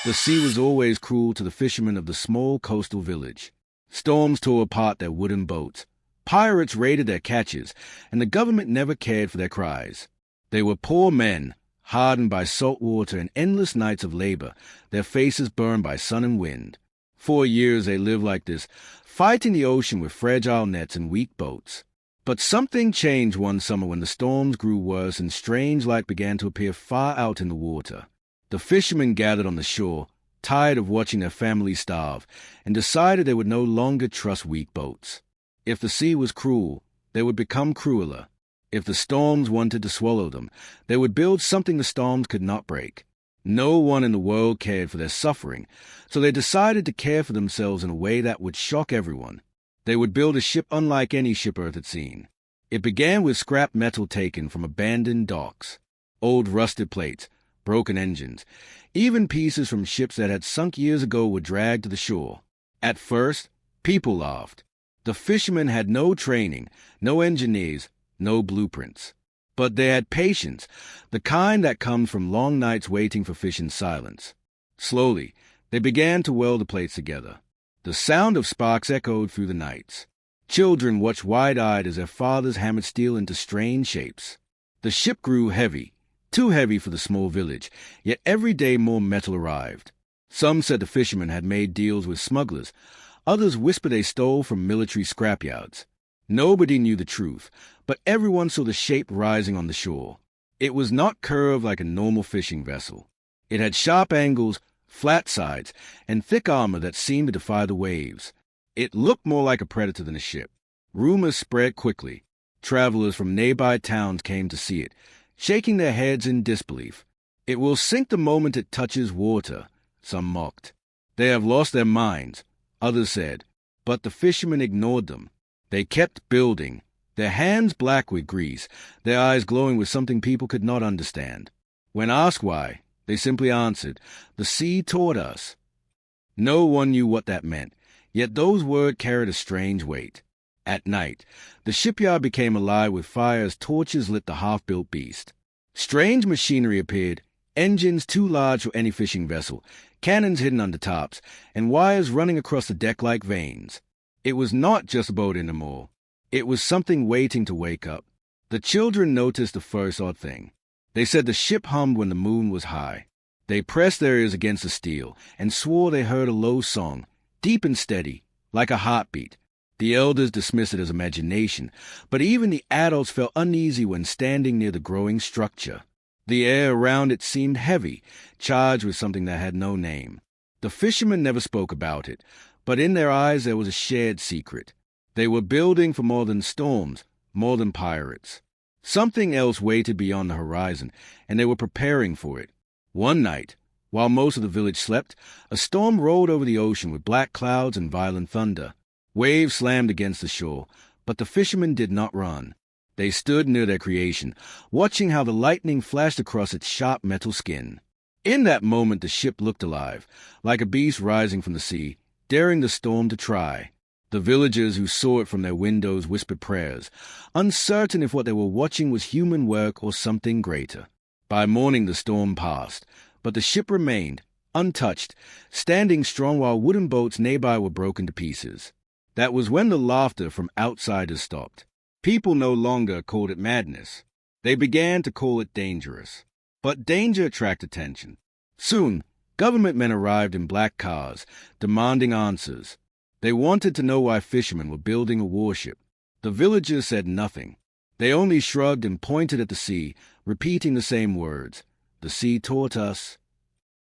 The sea was always cruel to the fishermen of the small coastal village. Storms tore apart their wooden boats. Pirates raided their catches, and the government never cared for their cries. They were poor men, hardened by salt water and endless nights of labor, their faces burned by sun and wind. 4 years they lived like this, fighting the ocean with fragile nets and weak boats. But something changed one summer when the storms grew worse and strange light began to appear far out in the water. The fishermen gathered on the shore, tired of watching their families starve, and decided they would no longer trust weak boats. If the sea was cruel, they would become crueler. If the storms wanted to swallow them, they would build something the storms could not break. No one in the world cared for their suffering, so they decided to care for themselves in a way that would shock everyone. They would build a ship unlike any ship Earth had seen. It began with scrap metal taken from abandoned docks, old rusted plates, broken engines. Even pieces from ships that had sunk years ago were dragged to the shore. At first, people laughed. The fishermen had no training, no engineers, no blueprints. But they had patience, the kind that comes from long nights waiting for fish in silence. Slowly, they began to weld the plates together. The sound of sparks echoed through the nights. Children watched wide-eyed as their fathers hammered steel into strange shapes. The ship grew heavy, too heavy for the small village, yet every day more metal arrived. Some said the fishermen had made deals with smugglers. Others whispered they stole from military scrapyards. Nobody knew the truth, but everyone saw the shape rising on the shore. It was not curved like a normal fishing vessel. It had sharp angles, flat sides, and thick armor that seemed to defy the waves. It looked more like a predator than a ship. Rumors spread quickly. Travelers from nearby towns came to see it, shaking their heads in disbelief. "It will sink the moment it touches water," some mocked. "They have lost their minds," others said, but the fishermen ignored them. They kept building, their hands black with grease, their eyes glowing with something people could not understand. When asked why, they simply answered, "The sea taught us." No one knew what that meant, yet those words carried a strange weight. At night, the shipyard became alive with fire as torches lit the half-built beast. Strange machinery appeared, engines too large for any fishing vessel, cannons hidden under tops, and wires running across the deck like veins. It was not just a boat anymore. It was something waiting to wake up. The children noticed the first odd thing. They said the ship hummed when the moon was high. They pressed their ears against the steel and swore they heard a low song, deep and steady, like a heartbeat. The elders dismissed it as imagination, but even the adults felt uneasy when standing near the growing structure. The air around it seemed heavy, charged with something that had no name. The fishermen never spoke about it, but in their eyes there was a shared secret. They were building for more than storms, more than pirates. Something else waited beyond the horizon, and they were preparing for it. One night, while most of the village slept, a storm rolled over the ocean with black clouds and violent thunder. Waves slammed against the shore, but the fishermen did not run. They stood near their creation, watching how the lightning flashed across its sharp metal skin. In that moment the ship looked alive, like a beast rising from the sea, daring the storm to try. The villagers who saw it from their windows whispered prayers, uncertain if what they were watching was human work or something greater. By morning the storm passed, but the ship remained, untouched, standing strong while wooden boats nearby were broken to pieces. That was when the laughter from outsiders stopped. People no longer called it madness. They began to call it dangerous. But danger attracted attention. Soon, government men arrived in black cars, demanding answers. They wanted to know why fishermen were building a warship. The villagers said nothing. They only shrugged and pointed at the sea, repeating the same words. "The sea taught us."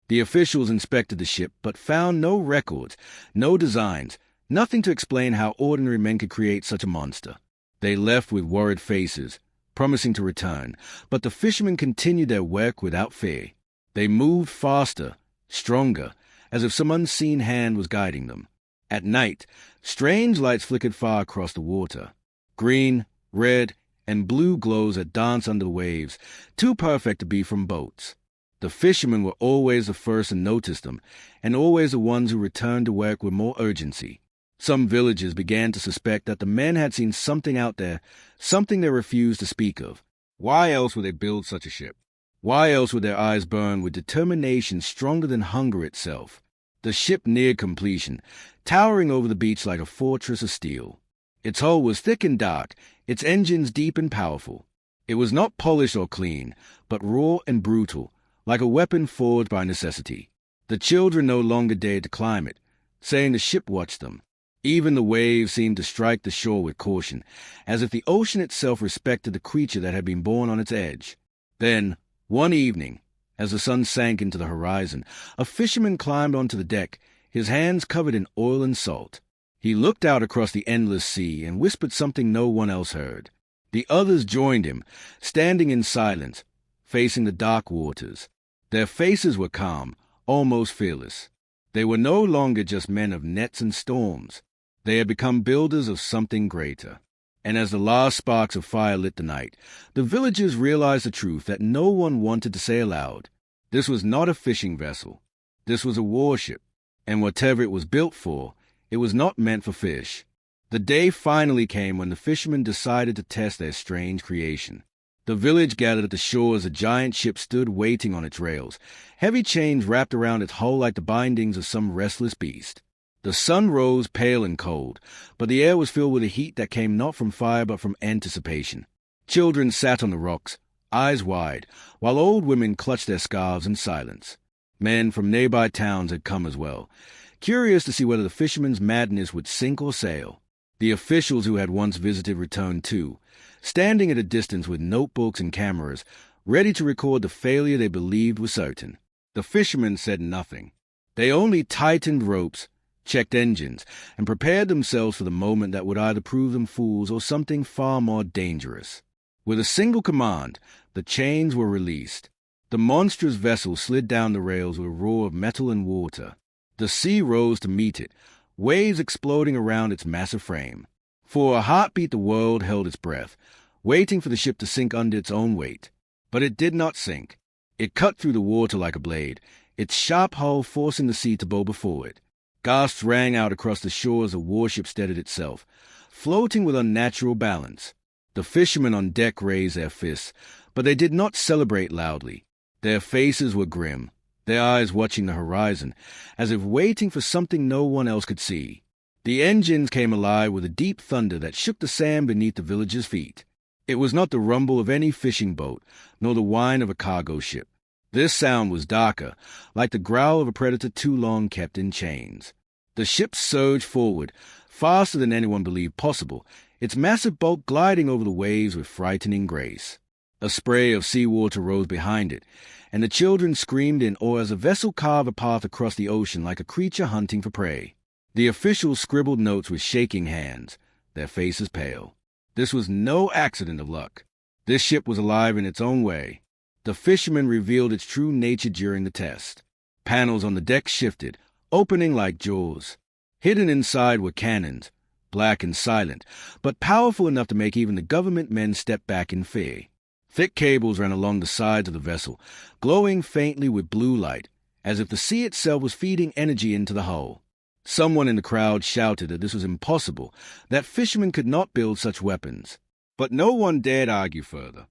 The officials inspected the ship, but found no records, no designs, nothing to explain how ordinary men could create such a monster. They left with worried faces, promising to return, but the fishermen continued their work without fear. They moved faster, stronger, as if some unseen hand was guiding them. At night, strange lights flickered far across the water. Green, red, and blue glows that danced under the waves, too perfect to be from boats. The fishermen were always the first to notice them, and always the ones who returned to work with more urgency. Some villagers began to suspect that the men had seen something out there, something they refused to speak of. Why else would they build such a ship? Why else would their eyes burn with determination stronger than hunger itself? The ship neared completion, towering over the beach like a fortress of steel. Its hull was thick and dark, its engines deep and powerful. It was not polished or clean, but raw and brutal, like a weapon forged by necessity. The children no longer dared to climb it, saying the ship watched them. Even the waves seemed to strike the shore with caution, as if the ocean itself respected the creature that had been born on its edge. Then, one evening, as the sun sank into the horizon, a fisherman climbed onto the deck, his hands covered in oil and salt. He looked out across the endless sea and whispered something no one else heard. The others joined him, standing in silence, facing the dark waters. Their faces were calm, almost fearless. They were no longer just men of nets and storms. They had become builders of something greater. And as the last sparks of fire lit the night, the villagers realized the truth that no one wanted to say aloud. This was not a fishing vessel. This was a warship, and whatever it was built for, it was not meant for fish. The day finally came when the fishermen decided to test their strange creation. The village gathered at the shore as a giant ship stood waiting on its rails, heavy chains wrapped around its hull like the bindings of some restless beast. The sun rose pale and cold, but the air was filled with a heat that came not from fire but from anticipation. Children sat on the rocks, eyes wide, while old women clutched their scarves in silence. Men from nearby towns had come as well, curious to see whether the fishermen's madness would sink or sail. The officials who had once visited returned too, standing at a distance with notebooks and cameras, ready to record the failure they believed was certain. The fishermen said nothing. They only tightened ropes, checked engines, and prepared themselves for the moment that would either prove them fools or something far more dangerous. With a single command, the chains were released. The monstrous vessel slid down the rails with a roar of metal and water. The sea rose to meet it, waves exploding around its massive frame. For a heartbeat the world held its breath, waiting for the ship to sink under its own weight. But it did not sink. It cut through the water like a blade, its sharp hull forcing the sea to bow before it. Gasps rang out across the shore as the warship steadied itself, floating with unnatural balance. The fishermen on deck raised their fists, but they did not celebrate loudly. Their faces were grim, their eyes watching the horizon, as if waiting for something no one else could see. The engines came alive with a deep thunder that shook the sand beneath the villagers' feet. It was not the rumble of any fishing boat, nor the whine of a cargo ship. This sound was darker, like the growl of a predator too long kept in chains. The ship surged forward, faster than anyone believed possible, its massive bulk gliding over the waves with frightening grace. A spray of seawater rose behind it, and the children screamed in awe as the vessel carved a path across the ocean like a creature hunting for prey. The officials scribbled notes with shaking hands, their faces pale. This was no accident of luck. This ship was alive in its own way. The fishermen revealed its true nature during the test. Panels on the deck shifted, opening like jaws. Hidden inside were cannons, black and silent, but powerful enough to make even the government men step back in fear. Thick cables ran along the sides of the vessel, glowing faintly with blue light, as if the sea itself was feeding energy into the hull. Someone in the crowd shouted that this was impossible, that fishermen could not build such weapons. But no one dared argue further.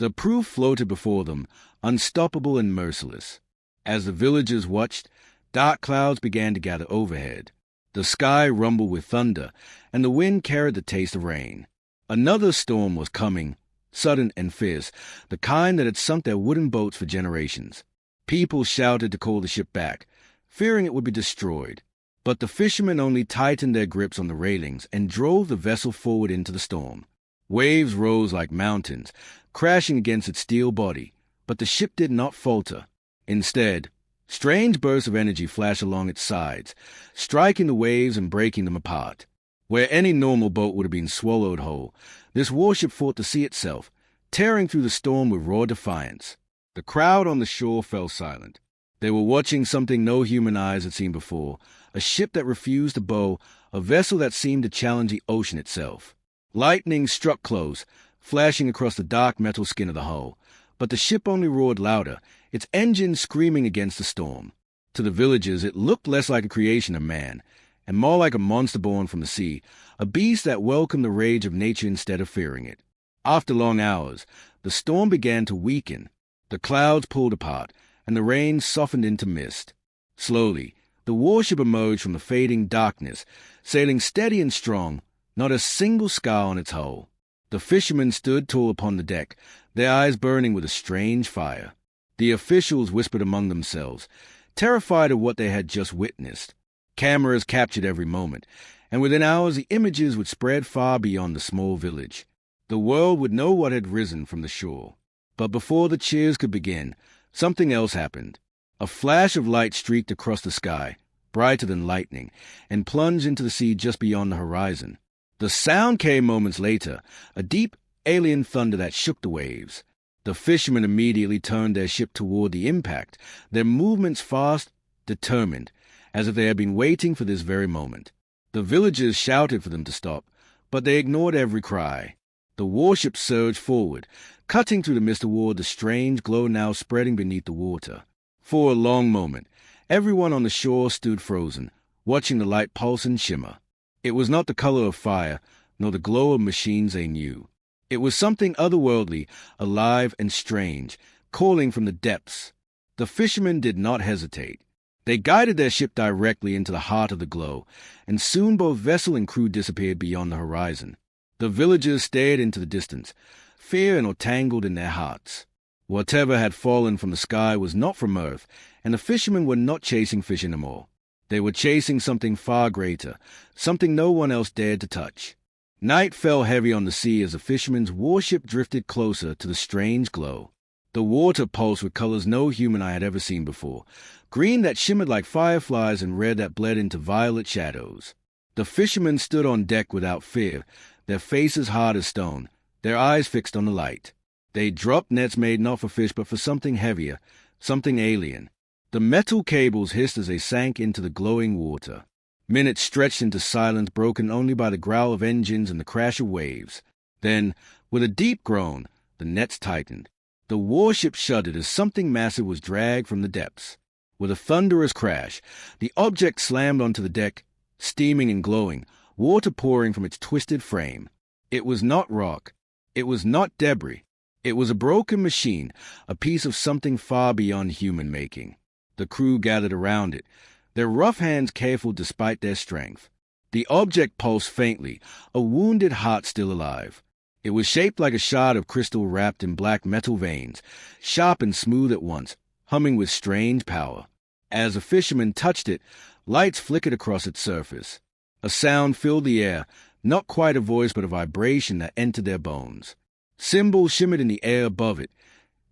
The proof floated before them, unstoppable and merciless. As the villagers watched, dark clouds began to gather overhead. The sky rumbled with thunder, and the wind carried the taste of rain. Another storm was coming, sudden and fierce, the kind that had sunk their wooden boats for generations. People shouted to call the ship back, fearing it would be destroyed. But the fishermen only tightened their grips on the railings and drove the vessel forward into the storm. Waves rose like mountains, crashing against its steel body, but the ship did not falter. Instead, strange bursts of energy flashed along its sides, striking the waves and breaking them apart. Where any normal boat would have been swallowed whole, this warship fought the sea itself, tearing through the storm with raw defiance. The crowd on the shore fell silent. They were watching something no human eyes had seen before, a ship that refused to bow, a vessel that seemed to challenge the ocean itself. Lightning struck close, flashing across the dark metal skin of the hull, but the ship only roared louder, its engines screaming against the storm. To the villagers it looked less like a creation of man, and more like a monster born from the sea, a beast that welcomed the rage of nature instead of fearing it. After long hours, the storm began to weaken. The clouds pulled apart, and the rain softened into mist. Slowly, the warship emerged from the fading darkness, sailing steady and strong, not a single scar on its hull. The fishermen stood tall upon the deck, their eyes burning with a strange fire. The officials whispered among themselves, terrified of what they had just witnessed. Cameras captured every moment, and within hours the images would spread far beyond the small village. The world would know what had risen from the shore. But before the cheers could begin, something else happened. A flash of light streaked across the sky, brighter than lightning, and plunged into the sea just beyond the horizon. The sound came moments later, a deep, alien thunder that shook the waves. The fishermen immediately turned their ship toward the impact, their movements fast, determined, as if they had been waiting for this very moment. The villagers shouted for them to stop, but they ignored every cry. The warship surged forward, cutting through the mist toward the strange glow now spreading beneath the water. For a long moment, everyone on the shore stood frozen, watching the light pulse and shimmer. It was not the color of fire, nor the glow of machines they knew. It was something otherworldly, alive and strange, calling from the depths. The fishermen did not hesitate. They guided their ship directly into the heart of the glow, and soon both vessel and crew disappeared beyond the horizon. The villagers stared into the distance, fear entangled in their hearts. Whatever had fallen from the sky was not from earth, and the fishermen were not chasing fish anymore. They were chasing something far greater, something no one else dared to touch. Night fell heavy on the sea as the fishermen's warship drifted closer to the strange glow. The water pulsed with colors no human eye had ever seen before, green that shimmered like fireflies and red that bled into violet shadows. The fishermen stood on deck without fear, their faces hard as stone, their eyes fixed on the light. They dropped nets made not for fish but for something heavier, something alien. The metal cables hissed as they sank into the glowing water. Minutes stretched into silence broken only by the growl of engines and the crash of waves. Then, with a deep groan, the nets tightened. The warship shuddered as something massive was dragged from the depths. With a thunderous crash, the object slammed onto the deck, steaming and glowing, water pouring from its twisted frame. It was not rock. It was not debris. It was a broken machine, a piece of something far beyond human making. The crew gathered around it, their rough hands careful despite their strength. The object pulsed faintly, a wounded heart still alive. It was shaped like a shard of crystal wrapped in black metal veins, sharp and smooth at once, humming with strange power. As the fishermen touched it, lights flickered across its surface. A sound filled the air, not quite a voice but a vibration that entered their bones. Symbols shimmered in the air above it,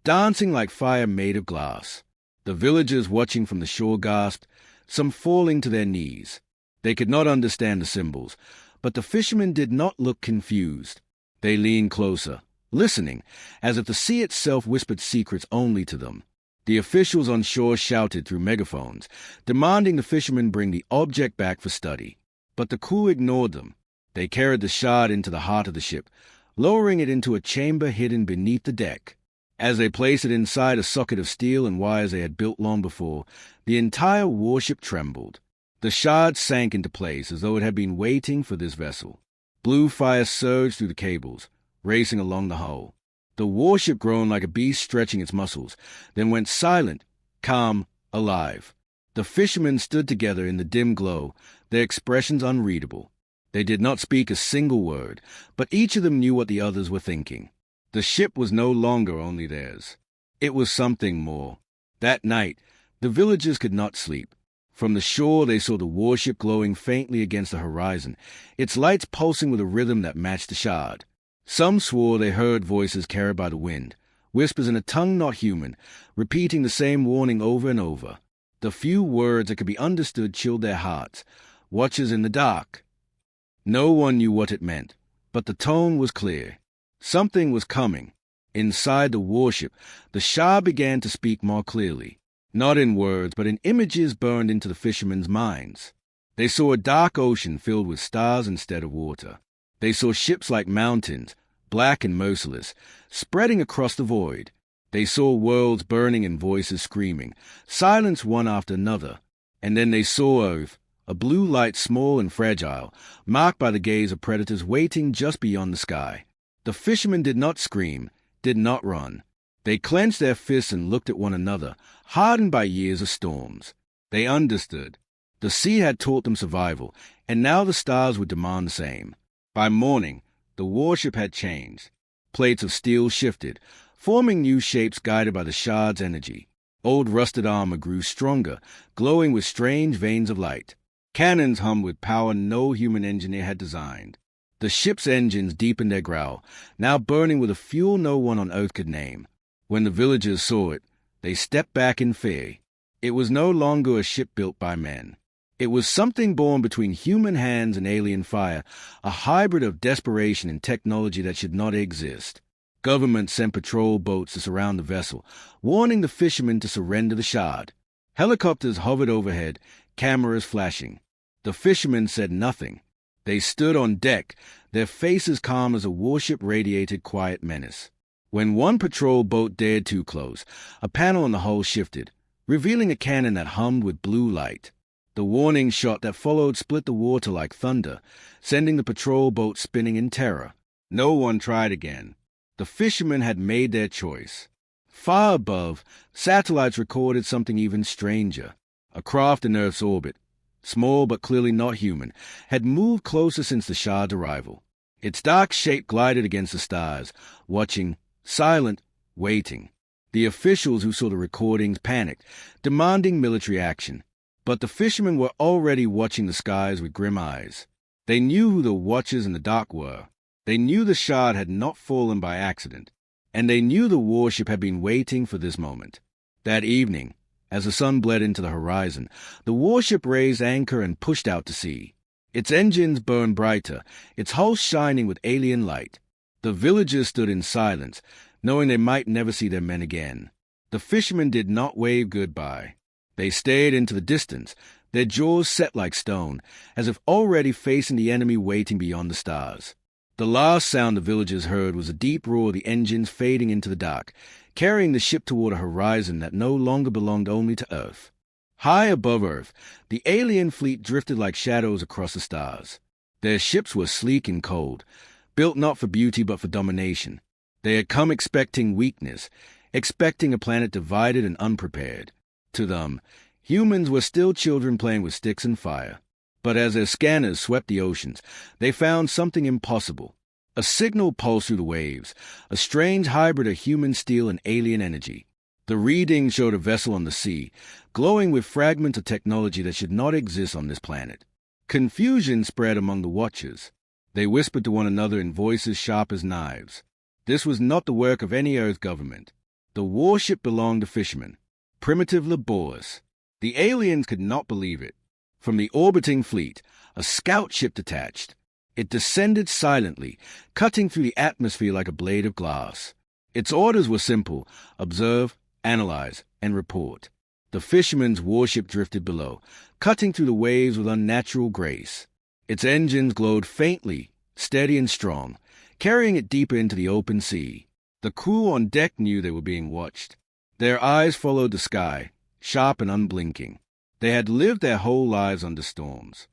dancing like fire made of glass. The villagers watching from the shore gasped, some falling to their knees. They could not understand the symbols, but the fishermen did not look confused. They leaned closer, listening, as if the sea itself whispered secrets only to them. The officials on shore shouted through megaphones, demanding the fishermen bring the object back for study. But the crew ignored them. They carried the shard into the heart of the ship, lowering it into a chamber hidden beneath the deck. As they placed it inside a socket of steel and wires they had built long before, the entire warship trembled. The shard sank into place as though it had been waiting for this vessel. Blue fire surged through the cables, racing along the hull. The warship groaned like a beast stretching its muscles, then went silent, calm, alive. The fishermen stood together in the dim glow, their expressions unreadable. They did not speak a single word, but each of them knew what the others were thinking. The ship was no longer only theirs. It was something more. That night, the villagers could not sleep. From the shore they saw the warship glowing faintly against the horizon, its lights pulsing with a rhythm that matched the shard. Some swore they heard voices carried by the wind, whispers in a tongue not human, repeating the same warning over and over. The few words that could be understood chilled their hearts. Watchers in the dark. No one knew what it meant, but the tone was clear. Something was coming. Inside the warship, the Shah began to speak more clearly, not in words, but in images burned into the fishermen's minds. They saw a dark ocean filled with stars instead of water. They saw ships like mountains, black and merciless, spreading across the void. They saw worlds burning and voices screaming, silence one after another. And then they saw Earth, a blue light small and fragile, marked by the gaze of predators waiting just beyond the sky. The fishermen did not scream, did not run. They clenched their fists and looked at one another, hardened by years of storms. They understood. The sea had taught them survival, and now the stars would demand the same. By morning, the warship had changed. Plates of steel shifted, forming new shapes guided by the shard's energy. Old rusted armor grew stronger, glowing with strange veins of light. Cannons hummed with power no human engineer had designed. The ship's engines deepened their growl, now burning with a fuel no one on Earth could name. When the villagers saw it, they stepped back in fear. It was no longer a ship built by men. It was something born between human hands and alien fire, a hybrid of desperation and technology that should not exist. Government sent patrol boats to surround the vessel, warning the fishermen to surrender the shard. Helicopters hovered overhead, cameras flashing. The fishermen said nothing. They stood on deck, their faces calm as a warship radiated quiet menace. When one patrol boat dared too close, a panel on the hull shifted, revealing a cannon that hummed with blue light. The warning shot that followed split the water like thunder, sending the patrol boat spinning in terror. No one tried again. The fishermen had made their choice. Far above, satellites recorded something even stranger. A craft in Earth's orbit, small but clearly not human, had moved closer since the shard's arrival. Its dark shape glided against the stars, watching, silent, waiting. The officials who saw the recordings panicked, demanding military action. But the fishermen were already watching the skies with grim eyes. They knew who the watchers in the dock were. They knew the shard had not fallen by accident, and they knew the warship had been waiting for this moment. That evening, as the sun bled into the horizon, the warship raised anchor and pushed out to sea. Its engines burned brighter, its hull shining with alien light. The villagers stood in silence, knowing they might never see their men again. The fishermen did not wave goodbye. They stared into the distance, their jaws set like stone, as if already facing the enemy waiting beyond the stars. The last sound the villagers heard was the deep roar of the engines fading into the dark, carrying the ship toward a horizon that no longer belonged only to Earth. High above Earth, the alien fleet drifted like shadows across the stars. Their ships were sleek and cold, built not for beauty but for domination. They had come expecting weakness, expecting a planet divided and unprepared. To them, humans were still children playing with sticks and fire. But as their scanners swept the oceans, they found something impossible. A signal pulsed through the waves, a strange hybrid of human steel and alien energy. The reading showed a vessel on the sea, glowing with fragments of technology that should not exist on this planet. Confusion spread among the watchers. They whispered to one another in voices sharp as knives. This was not the work of any Earth government. The warship belonged to fishermen. Primitive laborers. The aliens could not believe it. From the orbiting fleet, a scout ship detached. It descended silently, cutting through the atmosphere like a blade of glass. Its orders were simple: observe, analyze, and report. The fisherman's warship drifted below, cutting through the waves with unnatural grace. Its engines glowed faintly, steady and strong, carrying it deeper into the open sea. The crew on deck knew they were being watched. Their eyes followed the sky, sharp and unblinking. They had lived their whole lives under storms.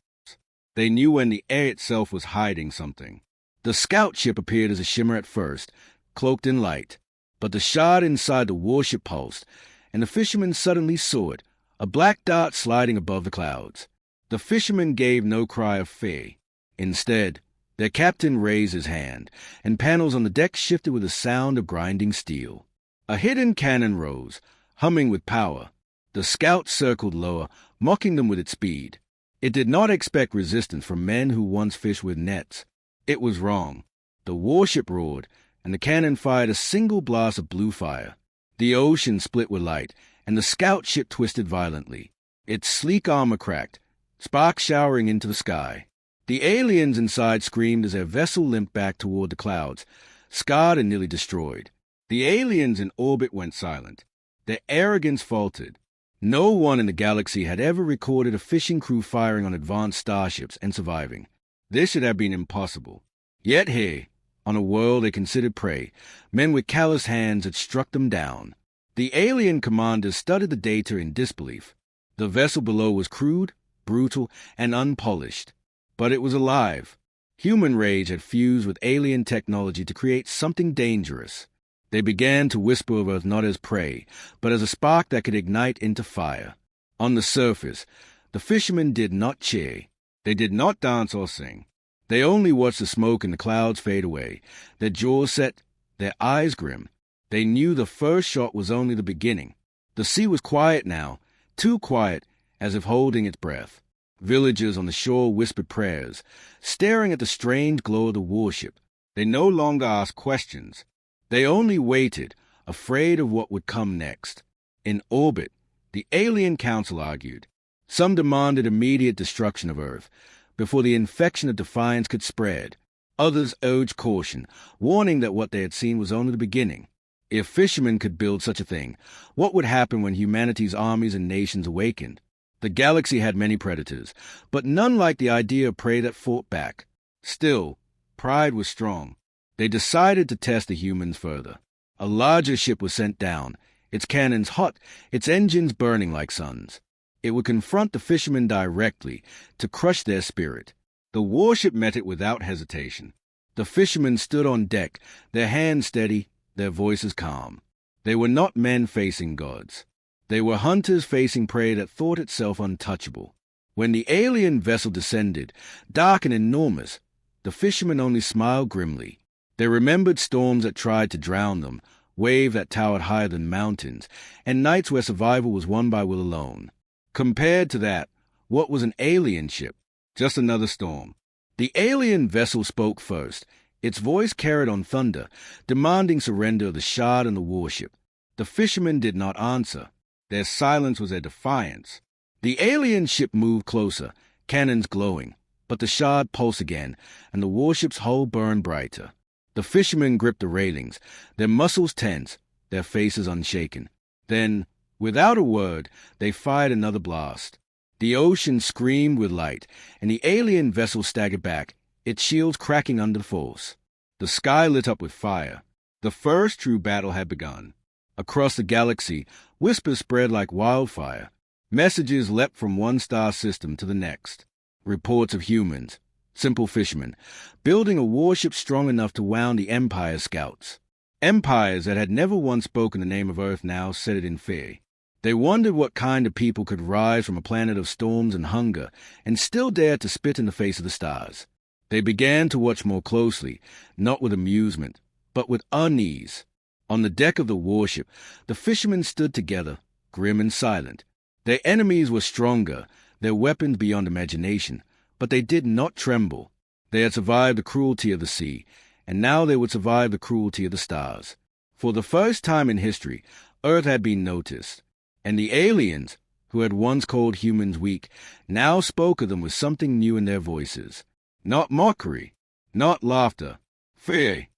They knew when the air itself was hiding something. The scout ship appeared as a shimmer at first, cloaked in light. But the shard inside the warship pulsed, and the fishermen suddenly saw it, a black dot sliding above the clouds. The fishermen gave no cry of fear. Instead, their captain raised his hand, and panels on the deck shifted with the sound of grinding steel. A hidden cannon rose, humming with power. The scout circled lower, mocking them with its speed. It did not expect resistance from men who once fished with nets. It was wrong. The warship roared, and the cannon fired a single blast of blue fire. The ocean split with light, and the scout ship twisted violently. Its sleek armor cracked, sparks showering into the sky. The aliens inside screamed as their vessel limped back toward the clouds, scarred and nearly destroyed. The aliens in orbit went silent. Their arrogance faltered. No one in the galaxy had ever recorded a fishing crew firing on advanced starships and surviving. This should have been impossible. Yet here, on a world they considered prey, men with callous hands had struck them down. The alien commanders studied the data in disbelief. The vessel below was crude, brutal, and unpolished. But it was alive. Human rage had fused with alien technology to create something dangerous. They began to whisper of Earth not as prey, but as a spark that could ignite into fire. On the surface, the fishermen did not cheer. They did not dance or sing. They only watched the smoke and the clouds fade away, their jaws set, their eyes grim. They knew the first shot was only the beginning. The sea was quiet now, too quiet, as if holding its breath. Villagers on the shore whispered prayers, staring at the strange glow of the warship. They no longer asked questions. They only waited, afraid of what would come next. In orbit, the alien council argued. Some demanded immediate destruction of Earth, before the infection of defiance could spread. Others urged caution, warning that what they had seen was only the beginning. If fishermen could build such a thing, what would happen when humanity's armies and nations awakened? The galaxy had many predators, but none like the idea of prey that fought back. Still, pride was strong. They decided to test the humans further. A larger ship was sent down, its cannons hot, its engines burning like suns. It would confront the fishermen directly, to crush their spirit. The warship met it without hesitation. The fishermen stood on deck, their hands steady, their voices calm. They were not men facing gods. They were hunters facing prey that thought itself untouchable. When the alien vessel descended, dark and enormous, the fishermen only smiled grimly. They remembered storms that tried to drown them, waves that towered higher than mountains, and nights where survival was won by will alone. Compared to that, what was an alien ship? Just another storm. The alien vessel spoke first. Its voice carried on thunder, demanding surrender of the shard and the warship. The fishermen did not answer. Their silence was a defiance. The alien ship moved closer, cannons glowing, but the shard pulsed again, and the warship's hull burned brighter. The fishermen gripped the railings, their muscles tense, their faces unshaken. Then, without a word, they fired another blast. The ocean screamed with light, and the alien vessel staggered back, its shields cracking under the force. The sky lit up with fire. The first true battle had begun. Across the galaxy, whispers spread like wildfire. Messages leapt from one star system to the next. Reports of humans, simple fishermen, building a warship strong enough to wound the Empire's scouts. Empires that had never once spoken the name of Earth now said it in fear. They wondered what kind of people could rise from a planet of storms and hunger and still dare to spit in the face of the stars. They began to watch more closely, not with amusement, but with unease. On the deck of the warship, the fishermen stood together, grim and silent. Their enemies were stronger, their weapons beyond imagination, but they did not tremble. They had survived the cruelty of the sea, and now they would survive the cruelty of the stars. For the first time in history, Earth had been noticed, and the aliens, who had once called humans weak, now spoke of them with something new in their voices. Not mockery, not laughter, fear.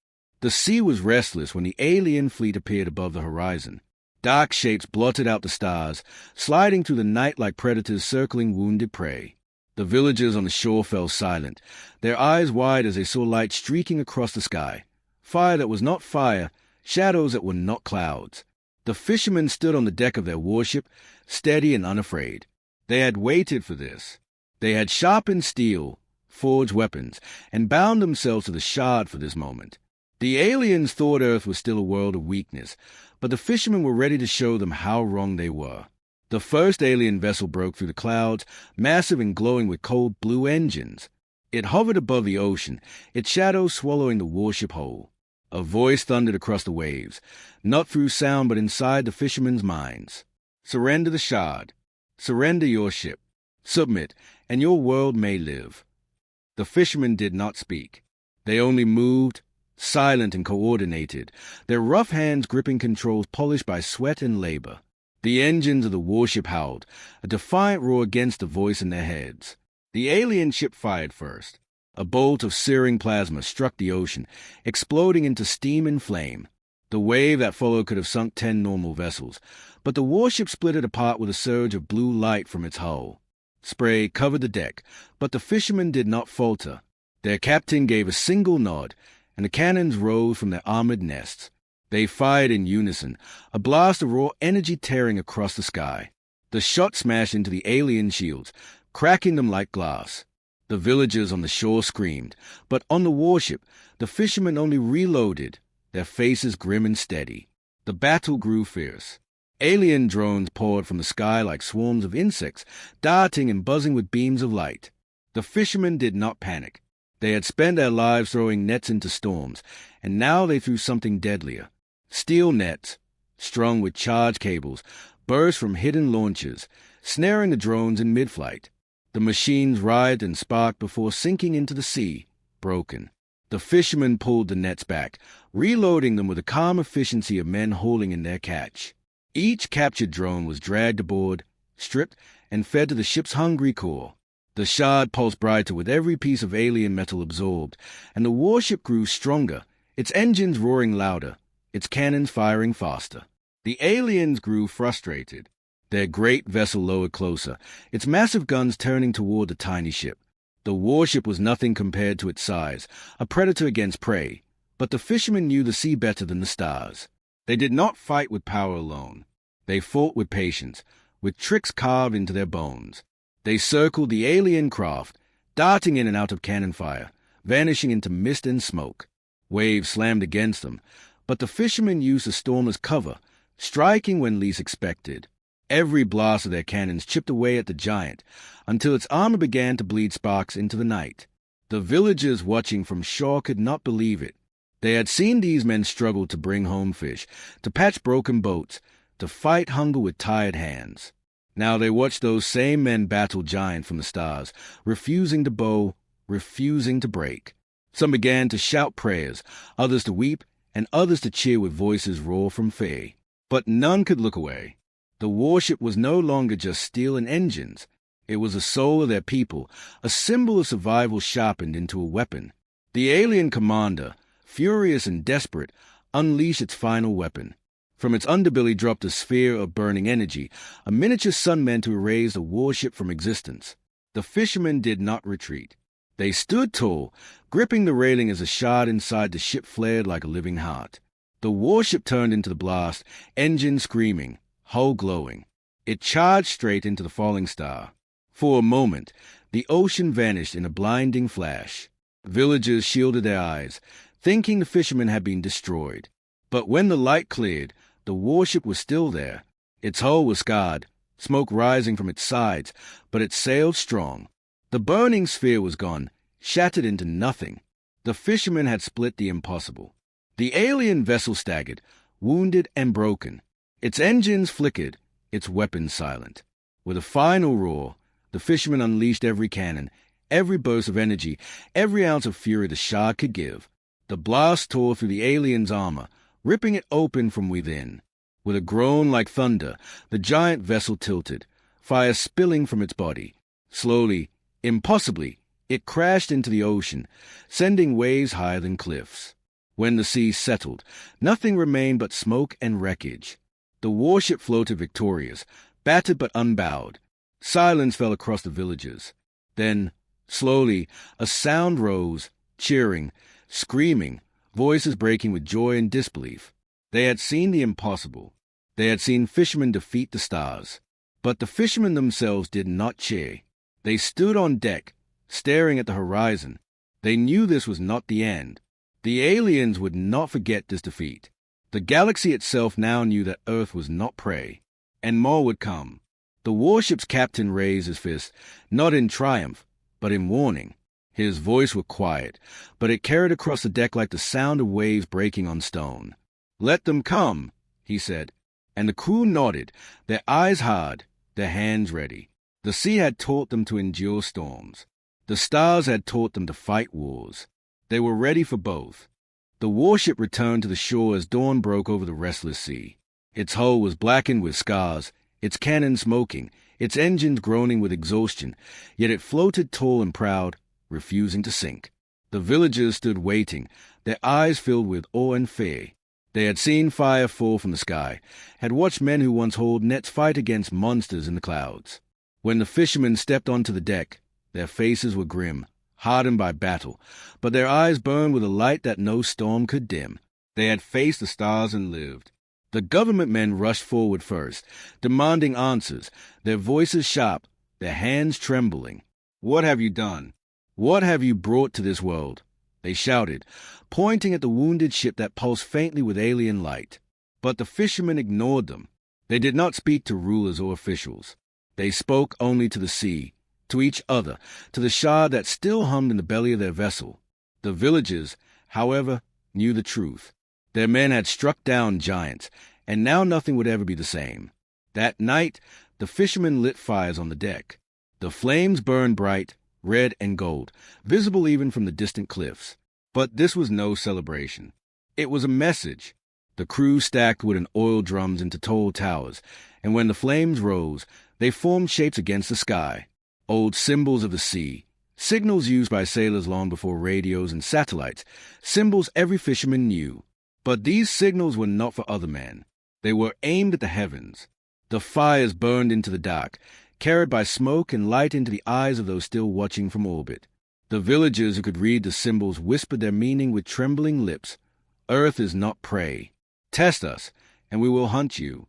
The sea was restless when the alien fleet appeared above the horizon. Dark shapes blotted out the stars, sliding through the night like predators circling wounded prey. The villagers on the shore fell silent, their eyes wide as they saw light streaking across the sky. Fire that was not fire, shadows that were not clouds. The fishermen stood on the deck of their warship, steady and unafraid. They had waited for this. They had sharpened steel, forged weapons, and bound themselves to the shard for this moment. The aliens thought Earth was still a world of weakness, but the fishermen were ready to show them how wrong they were. The first alien vessel broke through the clouds, massive and glowing with cold blue engines. It hovered above the ocean, its shadow swallowing the warship whole. A voice thundered across the waves, not through sound but inside the fishermen's minds. Surrender the shard. Surrender your ship. Submit, and your world may live. The fishermen did not speak. They only moved, silent and coordinated, their rough hands gripping controls polished by sweat and labor. The engines of the warship howled, a defiant roar against the voice in their heads. The alien ship fired first. A bolt of searing plasma struck the ocean, exploding into steam and flame. The wave that followed could have sunk 10 normal vessels, but the warship split it apart with a surge of blue light from its hull. Spray covered the deck, but the fishermen did not falter. Their captain gave a single nod, and the cannons rose from their armored nests. They fired in unison, a blast of raw energy tearing across the sky. The shot smashed into the alien shields, cracking them like glass. The villagers on the shore screamed, but on the warship, the fishermen only reloaded. their faces grim and steady. The battle grew fierce. Alien drones poured from the sky like swarms of insects, darting and buzzing with beams of light. The fishermen did not panic. They had spent their lives throwing nets into storms, and now they threw something deadlier. Steel nets, strung with charged cables, burst from hidden launchers, snaring the drones in mid-flight. The machines writhed and sparked before sinking into the sea, broken. The fishermen pulled the nets back, reloading them with the calm efficiency of men hauling in their catch. Each captured drone was dragged aboard, stripped, and fed to the ship's hungry core. The shard pulsed brighter with every piece of alien metal absorbed, and the warship grew stronger, its engines roaring louder, its cannons firing faster. The aliens grew frustrated. Their great vessel lowered closer, its massive guns turning toward the tiny ship. The warship was nothing compared to its size, a predator against prey, but the fishermen knew the sea better than the stars. They did not fight with power alone. They fought with patience, with tricks carved into their bones. They circled the alien craft, darting in and out of cannon fire, vanishing into mist and smoke. Waves slammed against them, but the fishermen used the storm as cover, striking when least expected. Every blast of their cannons chipped away at the giant, until its armor began to bleed sparks into the night. The villagers watching from shore could not believe it. They had seen these men struggle to bring home fish, to patch broken boats, to fight hunger with tired hands. Now they watched those same men battle giant from the stars, refusing to bow, refusing to break. Some began to shout prayers, others to weep, and others to cheer with voices raw from fear. But none could look away. The warship was no longer just steel and engines. It was the soul of their people, a symbol of survival sharpened into a weapon. The alien commander, furious and desperate, unleashed its final weapon. From its underbelly dropped a sphere of burning energy, a miniature sun meant to erase the warship from existence. The fishermen did not retreat. They stood tall, gripping the railing as the shard inside the ship flared like a living heart. The warship turned into the blast, engine screaming, hull glowing. It charged straight into the falling star. For a moment, the ocean vanished in a blinding flash. Villagers shielded their eyes, thinking the fishermen had been destroyed. But when the light cleared, the warship was still there. Its hull was scarred, smoke rising from its sides, but it sailed strong. The burning sphere was gone, shattered into nothing. The fishermen had split the impossible. The alien vessel staggered, wounded and broken. Its engines flickered, its weapons silent. With a final roar, the fishermen unleashed every cannon, every burst of energy, every ounce of fury the shard could give. The blast tore through the alien's armor, ripping it open from within. With a groan like thunder, the giant vessel tilted, fire spilling from its body. Slowly, impossibly, it crashed into the ocean, sending waves higher than cliffs. When the sea settled, nothing remained but smoke and wreckage. The warship floated victorious, battered but unbowed. Silence fell across the villages. Then, slowly, a sound rose, cheering, screaming, voices breaking with joy and disbelief. They had seen the impossible. They had seen fishermen defeat the stars. But the fishermen themselves did not cheer. They stood on deck, staring at the horizon. They knew this was not the end. The aliens would not forget this defeat. The galaxy itself now knew that Earth was not prey, and more would come. The warship's captain raised his fist, not in triumph, but in warning. His voice was quiet, but it carried across the deck like the sound of waves breaking on stone. "Let them come," he said, and the crew nodded, their eyes hard, their hands ready. The sea had taught them to endure storms. The stars had taught them to fight wars. They were ready for both. The warship returned to the shore as dawn broke over the restless sea. Its hull was blackened with scars, its cannons smoking, its engines groaning with exhaustion, yet it floated tall and proud, refusing to sink. The villagers stood waiting, their eyes filled with awe and fear. They had seen fire fall from the sky, had watched men who once hauled nets fight against monsters in the clouds. When the fishermen stepped onto the deck, their faces were grim, hardened by battle, but their eyes burned with a light that no storm could dim. They had faced the stars and lived. The government men rushed forward first, demanding answers, their voices sharp, their hands trembling. "What have you done? What have you brought to this world? they shouted, pointing at the wounded ship that pulsed faintly with alien light. But the fishermen ignored them. They did not speak to rulers or officials. They spoke only to the sea, to each other, to the shard that still hummed in the belly of their vessel. The villagers, however, knew the truth. Their men had struck down giants, and now nothing would ever be the same. That night, the fishermen lit fires on the deck. The flames burned bright, red and gold, visible even from the distant cliffs. But this was no celebration. It was a message. The crew stacked wooden oil drums into tall towers, and when the flames rose, they formed shapes against the sky, old symbols of the sea, signals used by sailors long before radios and satellites, symbols every fisherman knew. But these signals were not for other men. They were aimed at the heavens. The fires burned into the dark, carried by smoke and light into the eyes of those still watching from orbit. The villagers who could read the symbols whispered their meaning with trembling lips. Earth is not prey. Test us, and we will hunt you.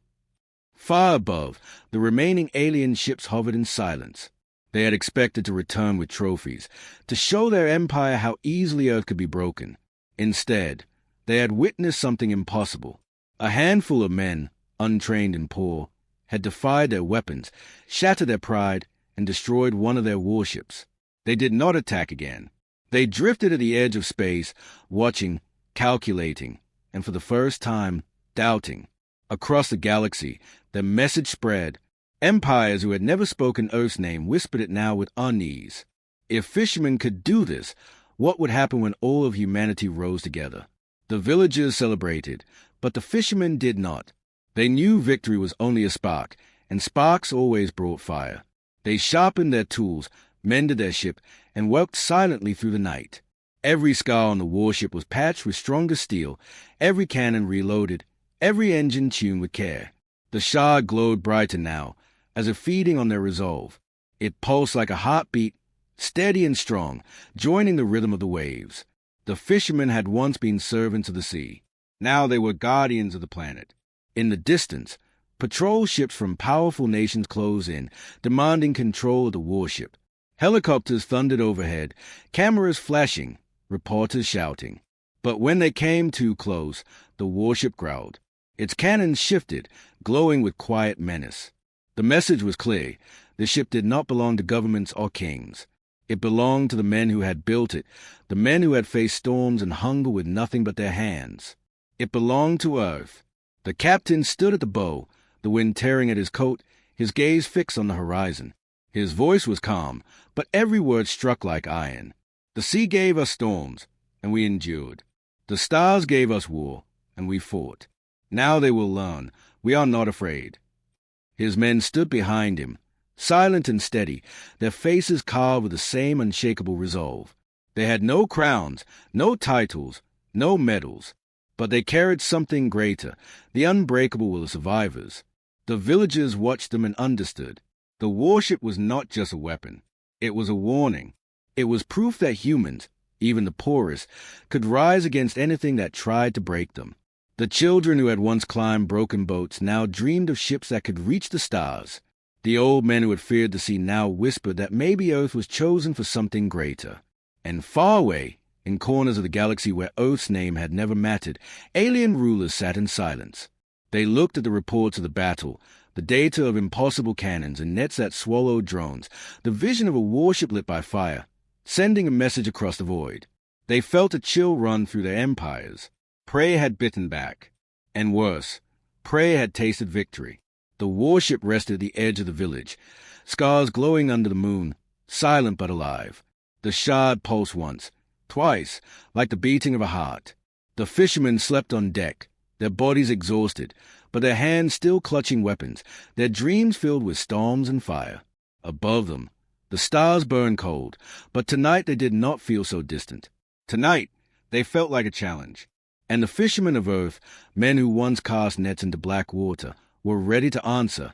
Far above, the remaining alien ships hovered in silence. They had expected to return with trophies, to show their empire how easily Earth could be broken. Instead, they had witnessed something impossible. A handful of men, untrained and poor, had defied their weapons, shattered their pride, and destroyed one of their warships. They did not attack again. They drifted at the edge of space, watching, calculating, and for the first time, doubting. Across the galaxy, the message spread. Empires who had never spoken Earth's name whispered it now with unease. If fishermen could do this, what would happen when all of humanity rose together? The villagers celebrated, but the fishermen did not. They knew victory was only a spark, and sparks always brought fire. They sharpened their tools, mended their ship, and worked silently through the night. Every scar on the warship was patched with stronger steel, every cannon reloaded, every engine tuned with care. The shard glowed brighter now, as if feeding on their resolve. It pulsed like a heartbeat, steady and strong, joining the rhythm of the waves. The fishermen had once been servants of the sea. Now they were guardians of the planet. In the distance, patrol ships from powerful nations closed in, demanding control of the warship. Helicopters thundered overhead, cameras flashing, reporters shouting. But when they came too close, the warship growled. Its cannons shifted, glowing with quiet menace. The message was clear. The ship did not belong to governments or kings. It belonged to the men who had built it, the men who had faced storms and hunger with nothing but their hands. It belonged to Earth. The captain stood at the bow, the wind tearing at his coat, his gaze fixed on the horizon. His voice was calm, but every word struck like iron. The sea gave us storms, and we endured. The stars gave us war, and we fought. Now they will learn. We are not afraid. His men stood behind him, silent and steady, their faces carved with the same unshakable resolve. They had no crowns, no titles, no medals, but they carried something greater, the unbreakable will of survivors. The villagers watched them and understood. The warship was not just a weapon. It was a warning. It was proof that humans, even the poorest, could rise against anything that tried to break them. The children who had once climbed broken boats now dreamed of ships that could reach the stars. The old men who had feared the sea now whispered that maybe Earth was chosen for something greater. And far away, in corners of the galaxy where Earth's name had never mattered, alien rulers sat in silence. They looked at the reports of the battle, the data of impossible cannons and nets that swallowed drones, the vision of a warship lit by fire, sending a message across the void. They felt a chill run through their empires. Prey had bitten back. And worse, prey had tasted victory. The warship rested at the edge of the village, scars glowing under the moon, silent but alive. The shard pulsed once, twice, like the beating of a heart. The fishermen slept on deck, their bodies exhausted, but their hands still clutching weapons, their dreams filled with storms and fire. Above them, the stars burned cold, but tonight they did not feel so distant. Tonight, they felt like a challenge. And the fishermen of Earth, men who once cast nets into black water, were ready to answer,